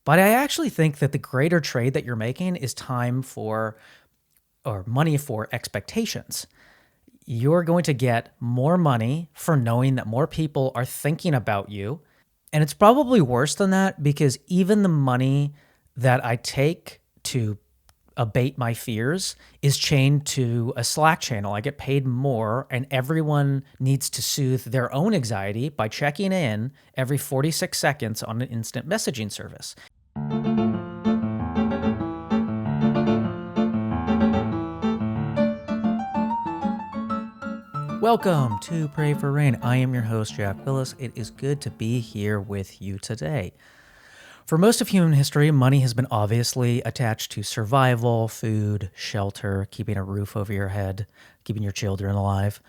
But I actually think that the greater trade that you're making is time for or money for expectations. You're going to get more money for knowing that more people are thinking about you. And it's probably worse than that because even the money that I take to abate my fears is chained to a Slack channel. I get paid more, and everyone needs to soothe their own anxiety by checking in every 46 seconds on an instant messaging service. Welcome to Pray for Rain. I am your host, Jack Willis. It is good to be here with you today. For most of human history, money has been obviously attached to survival, food, shelter, keeping a roof over your head, keeping your children alive.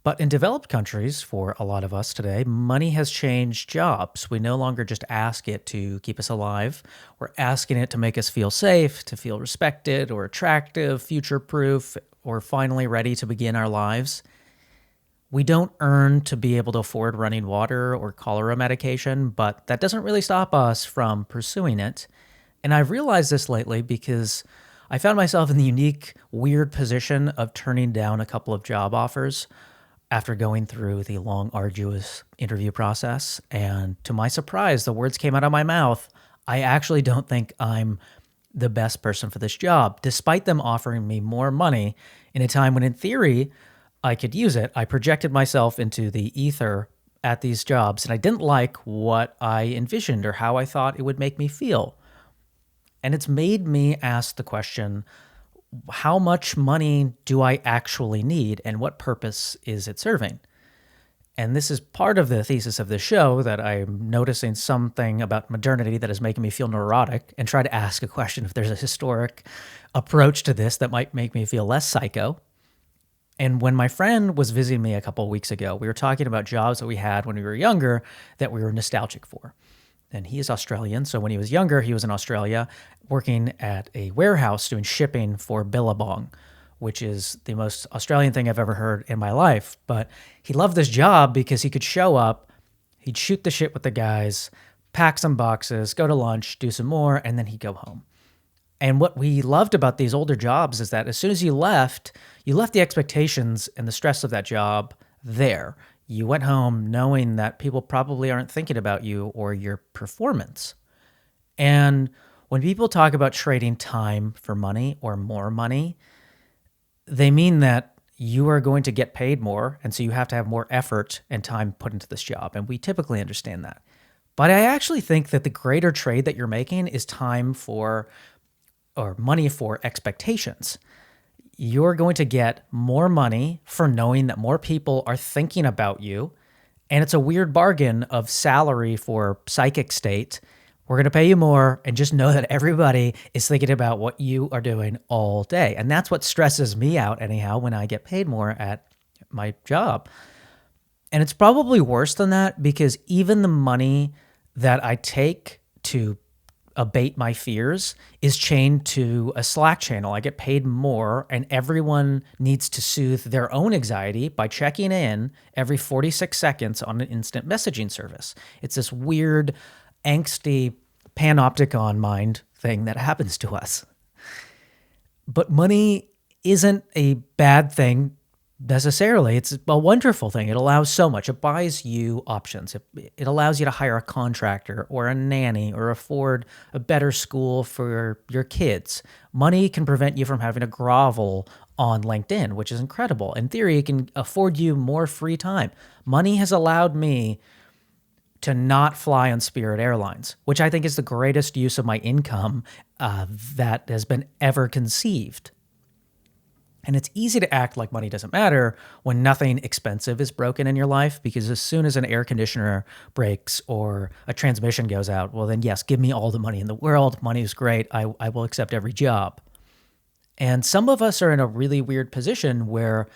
But in developed countries, for a lot of us today, money has changed jobs. We no longer just ask it to keep us alive. We're asking it to make us feel safe, to feel respected or attractive, future-proof, or finally ready to begin our lives. We don't earn to be able to afford running water or cholera medication, but that doesn't really stop us from pursuing it. And I've realized this lately because I found myself in the unique, weird position of turning down a couple of job offers after going through the long, arduous interview process. And to my surprise, the words came out of my mouth. I actually don't think I'm the best person for this job, despite them offering me more money in a time when, in theory, I could use it. I projected myself into the ether at these jobs, and I didn't like what I envisioned or how I thought it would make me feel. And it's made me ask the question, how much money do I actually need, and what purpose is it serving? And this is part of the thesis of the show, that I'm noticing something about modernity that is making me feel neurotic, and try to ask a question if there's a historic approach to this that might make me feel less psycho. And when my friend was visiting me a couple of weeks ago, we were talking about jobs that we had when we were younger that we were nostalgic for. And he is Australian, so when he was younger, he was in Australia working at a warehouse doing shipping for Billabong, which is the most Australian thing I've ever heard in my life. But he loved this job because he could show up, he'd shoot the shit with the guys, pack some boxes, go to lunch, do some more, and then he'd go home. And what we loved about these older jobs is that as soon as you left the expectations and the stress of that job there. You went home knowing that people probably aren't thinking about you or your performance. And when people talk about trading time for money or more money, they mean that you are going to get paid more, and so you have to have more effort and time put into this job. And we typically understand that. But I actually think that the greater trade that you're making is time for or money for expectations. You're going to get more money for knowing that more people are thinking about you. And it's a weird bargain of salary for psychic state. We're going to pay you more, and just know that everybody is thinking about what you are doing all day. And that's what stresses me out anyhow when I get paid more at my job. And it's probably worse than that because even the money that I take to abate my fears is chained to a Slack channel. I get paid more, and everyone needs to soothe their own anxiety by checking in every 46 seconds on an instant messaging service. It's this weird, angsty panopticon mind thing that happens to us. But money isn't a bad thing necessarily. It's a wonderful thing. It allows so much. It buys you options. It allows you to hire a contractor or a nanny or afford a better school for your kids. Money can prevent you from having to grovel on LinkedIn, which is incredible. In theory, it can afford you more free time. Money has allowed me to not fly on Spirit Airlines, which I think is the greatest use of my income that has been ever conceived. And it's easy to act like money doesn't matter when nothing expensive is broken in your life, because as soon as an air conditioner breaks or a transmission goes out, well, then yes, give me all the money in the world. Money is great. I will accept every job. And some of us are in a really weird position where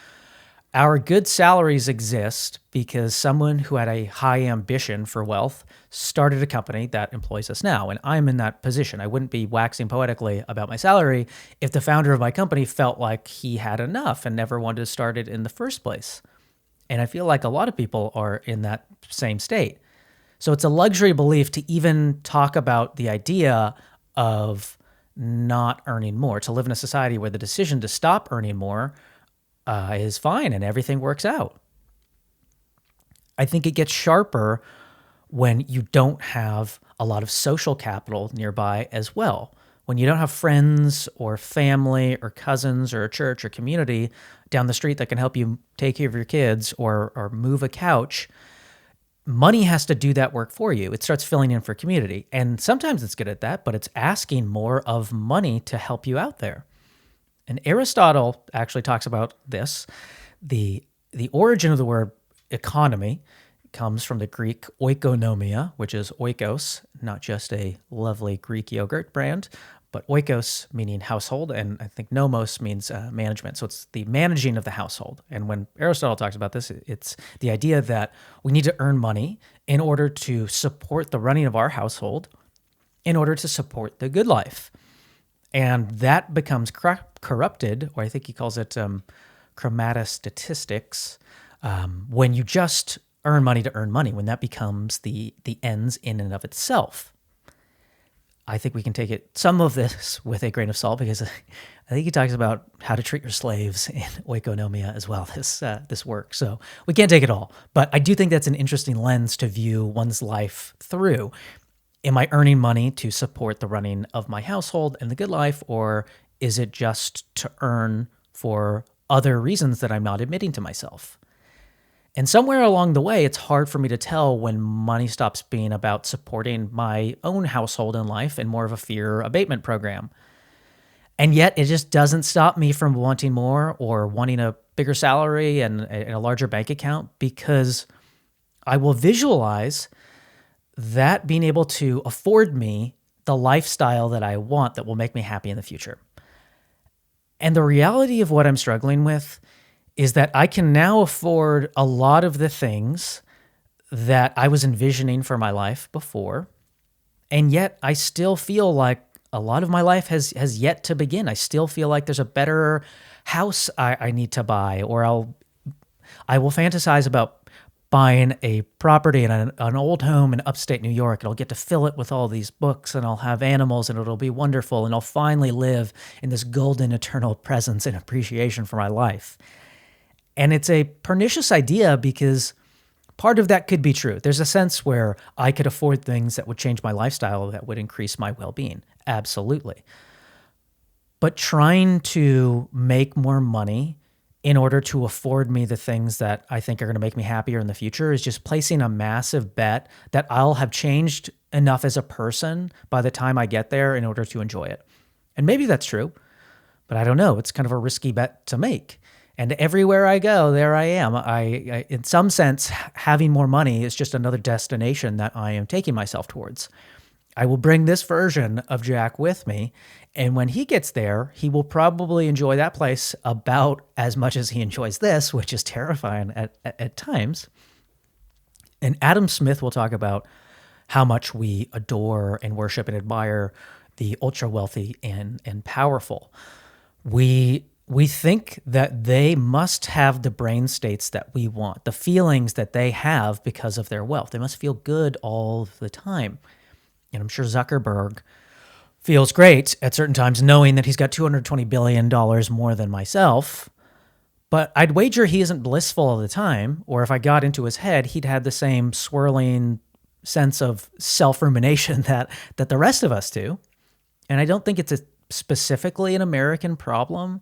our good salaries exist because someone who had a high ambition for wealth started a company that employs us now. And I'm in that position. I wouldn't be waxing poetically about my salary if the founder of my company felt like he had enough and never wanted to start it in the first place. And I feel like a lot of people are in that same state. So it's a luxury belief to even talk about the idea of not earning more, to live in a society where the decision to stop earning more is fine and everything works out. I think it gets sharper when you don't have a lot of social capital nearby as well. When you don't have friends or family or cousins or a church or community down the street that can help you take care of your kids or move a couch, money has to do that work for you. It starts filling in for community. And sometimes it's good at that, but it's asking more of money to help you out there. And Aristotle actually talks about this. The origin of the word economy comes from the Greek oikonomia, which is oikos, not just a lovely Greek yogurt brand, but oikos meaning household, and I think nomos means management. So it's the managing of the household. And when Aristotle talks about this, it's the idea that we need to earn money in order to support the running of our household, in order to support the good life. And that becomes corrupted, or I think he calls it chromatostatistics, when you just earn money to earn money, when that becomes the ends in and of itself. I think we can take some of this with a grain of salt, because I think he talks about how to treat your slaves in oikonomia as well, this work. So we can't take it all. But I do think that's an interesting lens to view one's life through. Am I earning money to support the running of my household and the good life, or is it just to earn for other reasons that I'm not admitting to myself? And somewhere along the way, it's hard for me to tell when money stops being about supporting my own household and life and more of a fear abatement program. And yet it just doesn't stop me from wanting more or wanting a bigger salary and a larger bank account, because I will visualize that being able to afford me the lifestyle that I want that will make me happy in the future. And the reality of what I'm struggling with is that I can now afford a lot of the things that I was envisioning for my life before, and yet I still feel like a lot of my life has yet to begin. I still feel like there's a better house I need to buy, or I will fantasize about buying a property in an old home in upstate New York, and I'll get to fill it with all these books, and I'll have animals, and it'll be wonderful, and I'll finally live in this golden eternal presence and appreciation for my life. And it's a pernicious idea, because part of that could be true. There's a sense where I could afford things that would change my lifestyle, that would increase my well-being. Absolutely. But trying to make more money in order to afford me the things that I think are going to make me happier in the future is just placing a massive bet that I'll have changed enough as a person by the time I get there in order to enjoy it. And maybe that's true, but I don't know. It's kind of a risky bet to make. And everywhere I go, there I am. I in some sense, having more money is just another destination that I am taking myself towards. I will bring this version of Jack with me, and when he gets there, he will probably enjoy that place about as much as he enjoys this, which is terrifying at times. And Adam Smith will talk about how much we adore and worship and admire the ultra-wealthy and powerful. We think that they must have the brain states that we want, the feelings that they have because of their wealth. They must feel good all the time. And I'm sure Zuckerberg feels great at certain times knowing that he's got $220 billion more than myself. But I'd wager he isn't blissful all the time, or if I got into his head, he'd had the same swirling sense of self-rumination that the rest of us do. And I don't think it's specifically an American problem,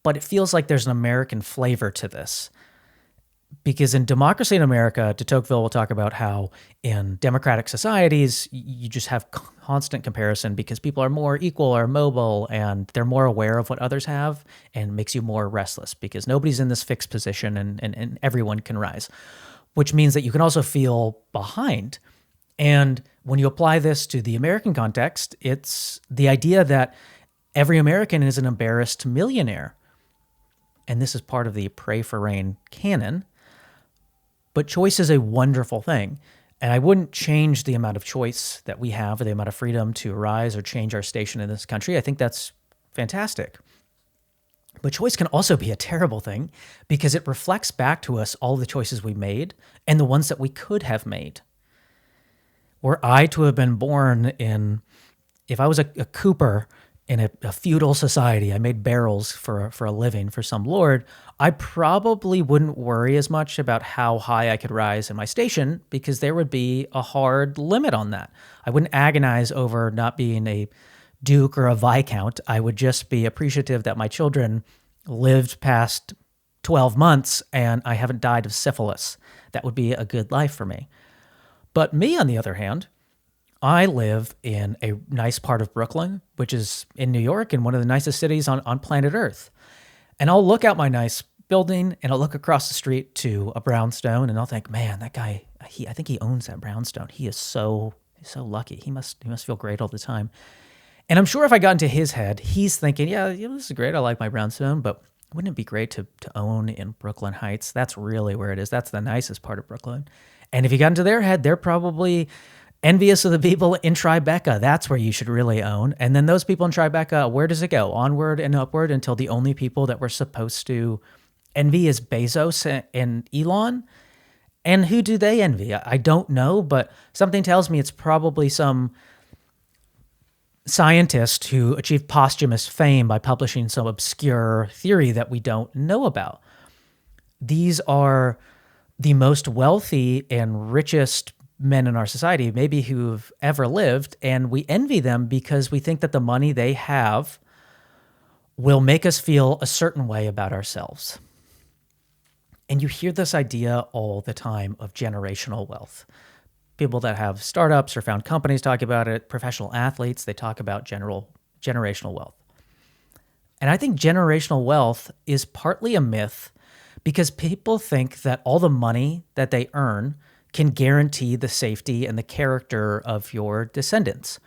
but it feels like there's an American flavor to this. Because in Democracy in America, de Tocqueville will talk about how in democratic societies, you just have constant comparison because people are more equal or mobile, and they're more aware of what others have, and makes you more restless because nobody's in this fixed position and everyone can rise, which means that you can also feel behind. And when you apply this to the American context, it's the idea that every American is an embarrassed millionaire. And this is part of the Pray for Rain canon. But choice is a wonderful thing. And I wouldn't change the amount of choice that we have, or the amount of freedom to rise or change our station in this country. I think that's fantastic. But choice can also be a terrible thing because it reflects back to us all the choices we made and the ones that we could have made. Were I to have been born in, if I was a cooper in a feudal society, I made barrels for a living for some lord, I probably wouldn't worry as much about how high I could rise in my station because there would be a hard limit on that. I wouldn't agonize over not being a duke or a viscount. I would just be appreciative that my children lived past 12 months and I haven't died of syphilis. That would be a good life for me. But me, on the other hand, I live in a nice part of Brooklyn, which is in New York and one of the nicest cities on planet Earth. And I'll look out my nice building and I'll look across the street to a brownstone and I'll think, man, that guy, I think he owns that brownstone. He's so lucky. He must feel great all the time. And I'm sure if I got into his head, he's thinking, yeah, this is great. I like my brownstone, but wouldn't it be great to own in Brooklyn Heights? That's really where it is. That's the nicest part of Brooklyn. And if you got into their head, they're probably envious of the people in Tribeca. That's where you should really own. And then those people in Tribeca, where does it go? Onward and upward until the only people that we're supposed to envy is Bezos and Elon. And who do they envy? I don't know, but something tells me it's probably some scientist who achieved posthumous fame by publishing some obscure theory that we don't know about. These are the most wealthy and richest men in our society, maybe who've ever lived, and we envy them because we think that the money they have will make us feel a certain way about ourselves. And you hear this idea all the time of generational wealth. People that have startups or found companies talk about it, professional athletes, they talk about generational wealth. And I think generational wealth is partly a myth because people think that all the money that they earn can guarantee the safety and the character of your descendants.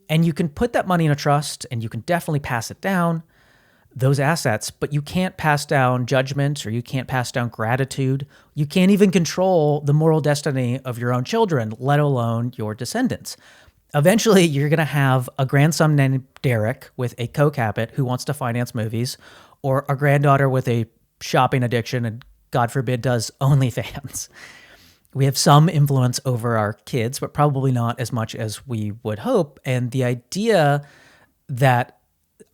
And you can put that money in a trust and you can definitely pass it down, those assets, but you can't pass down judgment or you can't pass down gratitude. You can't even control the moral destiny of your own children, let alone your descendants. Eventually, you're going to have a grandson named Derek with a coke habit who wants to finance movies, or a granddaughter with a shopping addiction and, God forbid, does OnlyFans. We have some influence over our kids, but probably not as much as we would hope. And the idea that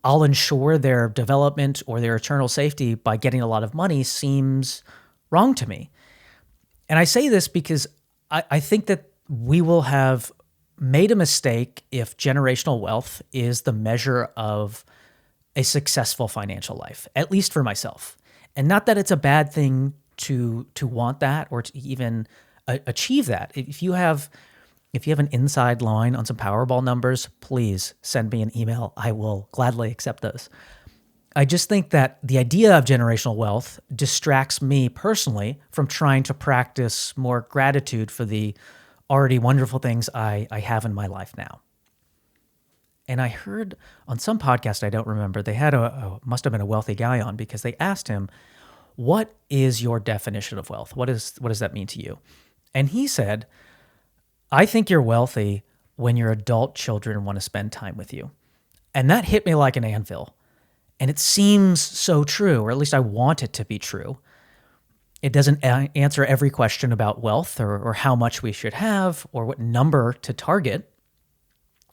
I'll ensure their development or their eternal safety by getting a lot of money seems wrong to me. And I say this because I think that we will have made a mistake if generational wealth is the measure of a successful financial life, at least for myself. And not that it's a bad thing to want that or to even achieve that. If you have an inside line on some Powerball numbers, please send me an email. I will gladly accept those. I just think that the idea of generational wealth distracts me personally from trying to practice more gratitude for the already wonderful things I have in my life now. And I heard on some podcast, I don't remember, they had must have been a wealthy guy on because they asked him, what is your definition of wealth? What does that mean to you? And he said, I think you're wealthy when your adult children want to spend time with you. And that hit me like an anvil. And it seems so true, or at least I want it to be true. It doesn't answer every question about wealth or how much we should have or what number to target,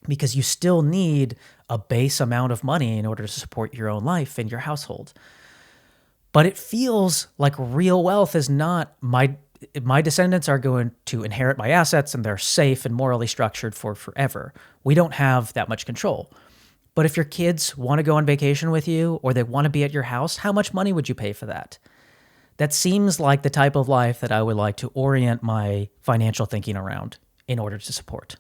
because you still need a base amount of money in order to support your own life and your household. But it feels like real wealth is not my descendants are going to inherit my assets and they're safe and morally structured for forever. We don't have that much control. But if your kids want to go on vacation with you or they want to be at your house, how much money would you pay for that? That seems like the type of life that I would like to orient my financial thinking around in order to support.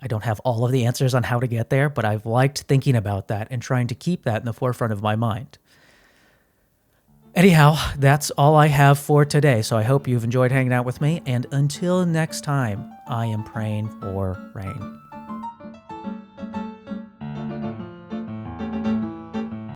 I don't have all of the answers on how to get there, but I've liked thinking about that and trying to keep that in the forefront of my mind. Anyhow, that's all I have for today, so I hope you've enjoyed hanging out with me, and until next time, I am praying for rain.